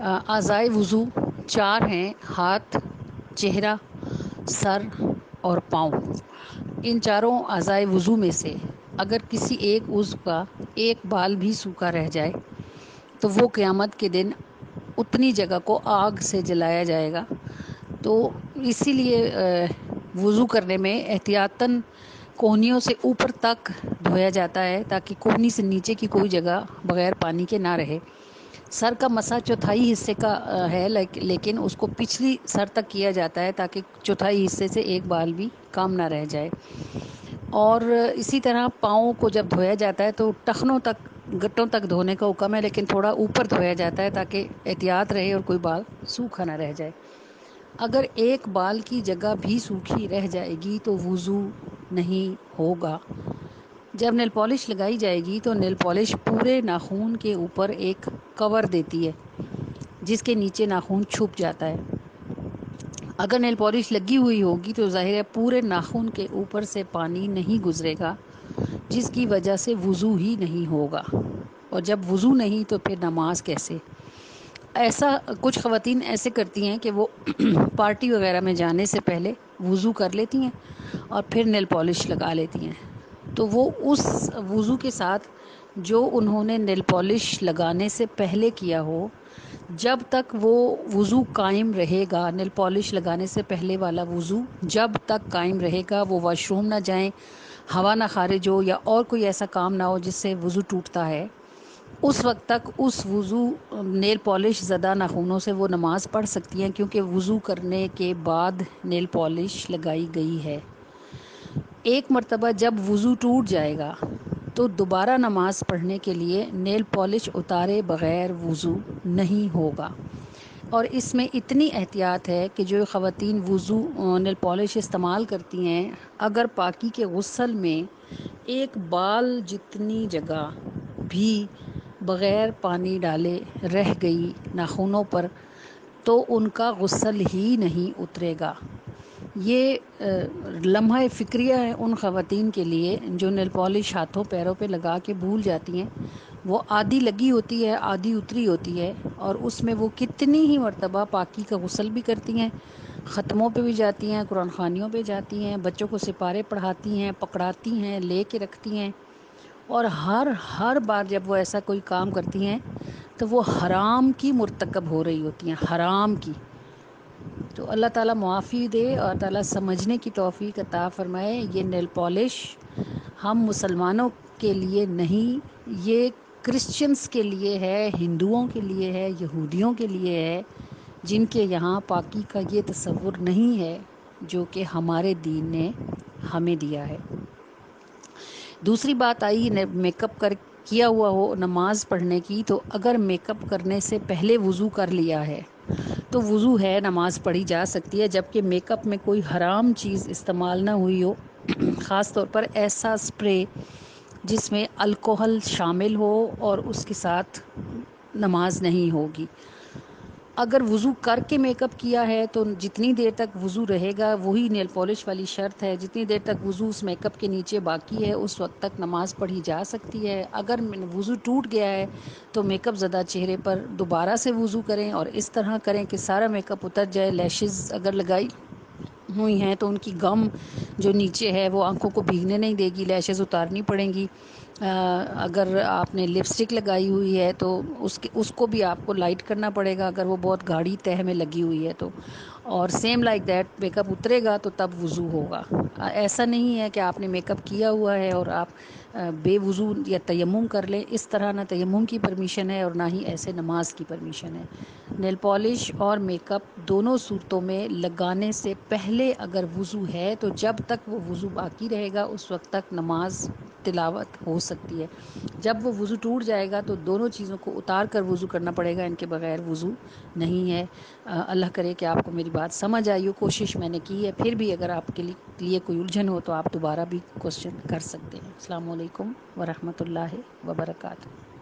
اعضائے وضو چار ہیں: ہاتھ، چہرہ، سر اور پاؤں۔ ان چاروں اعضائے وضو میں سے اگر کسی ایک عضو کا ایک بال بھی سوکھا رہ جائے تو وہ قیامت کے دن اتنی جگہ کو آگ سے جلایا جائے گا۔ تو اسی لیے وضو کرنے میں احتیاطاً کونیوں سے اوپر تک دھویا جاتا ہے تاکہ کونی سے نیچے کی کوئی جگہ بغیر پانی کے نہ رہے۔ سر کا مسح چوتھائی حصے کا ہے، لیکن اس کو پچھلی سر تک کیا جاتا ہے تاکہ چوتھائی حصے سے ایک بال بھی کام نہ رہ جائے۔ اور اسی طرح پاؤں کو جب دھویا جاتا ہے تو ٹخنوں تک، گٹوں تک دھونے کا حکم ہے، لیکن تھوڑا اوپر دھویا جاتا ہے تاکہ احتیاط رہے اور کوئی بال سوکھا نہ رہ جائے۔ اگر ایک بال کی جگہ بھی سوکھی رہ جائے گی تو وضو نہیں ہوگا۔ جب نیل پالش لگائی جائے گی تو نیل پالش پورے ناخن کے اوپر ایک کور دیتی ہے جس کے نیچے ناخن چھپ جاتا ہے۔ اگر نیل پالش لگی ہوئی ہوگی تو ظاہر ہے پورے ناخن کے اوپر سے پانی نہیں گزرے گا، جس کی وجہ سے وضو ہی نہیں ہوگا۔ اور جب وضو نہیں تو پھر نماز کیسے؟ ایسا کچھ خواتین ایسے کرتی ہیں کہ وہ پارٹی وغیرہ میں جانے سے پہلے وضو کر لیتی ہیں اور پھر نیل پالش لگا لیتی ہیں۔ تو وہ اس وضو کے ساتھ جو انہوں نے نیل پالش لگانے سے پہلے کیا ہو، جب تک وہ وضو قائم رہے گا، نیل پالش لگانے سے پہلے والا وضو جب تک قائم رہے گا، وہ واش روم نہ جائیں، ہوا نہ خارج ہو یا اور کوئی ایسا کام نہ ہو جس سے وضو ٹوٹتا ہے، اس وقت تک اس وضو نیل پالش زدہ ناخنوں سے وہ نماز پڑھ سکتی ہیں، کیونکہ وضو کرنے کے بعد نیل پالش لگائی گئی ہے۔ ایک مرتبہ جب وضو ٹوٹ جائے گا تو دوبارہ نماز پڑھنے کے لیے نیل پالش اتارے بغیر وضو نہیں ہوگا۔ اور اس میں اتنی احتیاط ہے کہ جو خواتین وضو نیل پالش استعمال کرتی ہیں، اگر پاکی کے غسل میں ایک بال جتنی جگہ بھی بغیر پانی ڈالے رہ گئی ناخنوں پر تو ان کا غسل ہی نہیں اترے گا۔ یہ لمحہ فکریہ ہے ان خواتین کے لیے جو نیل پالش ہاتھوں پیروں پہ لگا کے بھول جاتی ہیں۔ وہ آدھی لگی ہوتی ہے، آدھی اتری ہوتی ہے، اور اس میں وہ کتنی ہی مرتبہ پاکی کا غسل بھی کرتی ہیں، ختموں پہ بھی جاتی ہیں، قرآن خوانیوں پہ جاتی ہیں، بچوں کو سپارے پڑھاتی ہیں، پکڑاتی ہیں، لے کے رکھتی ہیں، اور ہر بار جب وہ ایسا کوئی کام کرتی ہیں تو وہ حرام کی مرتکب ہو رہی ہوتی ہیں، حرام کی۔ تو اللہ تعالیٰ معافی دے اور تعالیٰ سمجھنے کی توفیق عطا فرمائے۔ یہ نیل پالش ہم مسلمانوں کے لیے نہیں، یہ کرسچنز کے لیے ہے، ہندوؤں کے لیے ہے، یہودیوں کے لیے ہے، جن کے یہاں پاکی کا یہ تصور نہیں ہے جو کہ ہمارے دین نے ہمیں دیا ہے۔ دوسری بات آئی میک اپ کیا ہوا ہو نماز پڑھنے کی، تو اگر میک اپ کرنے سے پہلے وضو کر لیا ہے تو وضو ہے، نماز پڑھی جا سکتی ہے، جبکہ میک اپ میں کوئی حرام چیز استعمال نہ ہوئی ہو، خاص طور پر ایسا اسپرے جس میں الکوہل شامل ہو، اور اس کے ساتھ نماز نہیں ہوگی۔ اگر وضو کر کے میک اپ کیا ہے تو جتنی دیر تک وضو رہے گا وہی نیل پالش والی شرط ہے، جتنی دیر تک وضو اس میک اپ کے نیچے باقی ہے اس وقت تک نماز پڑھی جا سکتی ہے۔ اگر وضو ٹوٹ گیا ہے تو میک اپ زدہ چہرے پر دوبارہ سے وضو کریں اور اس طرح کریں کہ سارا میک اپ اتر جائے۔ لیشز اگر لگائی ہوئی ہیں تو ان کی گم جو نیچے ہے وہ آنکھوں کو بھیگنے نہیں دے گی، لیشز اتارنی پڑیں گی۔ اگر آپ نے لپسٹک لگائی ہوئی ہے تو اس کو بھی آپ کو لائٹ کرنا پڑے گا اگر وہ بہت گاڑھی تہہ میں لگی ہوئی ہے تو، اور same like that make up اترے گا تو تب وضو ہوگا۔ ایسا نہیں ہے کہ آپ نے میک اپ کیا ہوا ہے اور آپ بے وضو یا تیمم کر لیں، اس طرح نہ تیمم کی پرمیشن ہے اور نہ ہی ایسے نماز کی پرمیشن ہے۔ نیل پالش اور میک اپ دونوں صورتوں میں لگانے سے پہلے اگر وضو ہے تو جب تک وہ وضو باقی رہے گا اس وقت تک نماز تلاوت ہو سکتی ہے۔ جب وہ وضو ٹوٹ جائے گا تو دونوں چیزوں کو اتار کر وضو کرنا پڑے گا، ان کے بغیر وضو نہیں ہے۔ اللہ کرے کہ آپ کو میری بات سمجھ آئی ہو، کوشش میں نے کی ہے، پھر بھی اگر آپ کے لیے کوئی الجھن ہو تو آپ دوبارہ بھی کوشچن کر سکتے ہیں۔ السلام علیکم ورحمۃ اللہ وبرکاتہ۔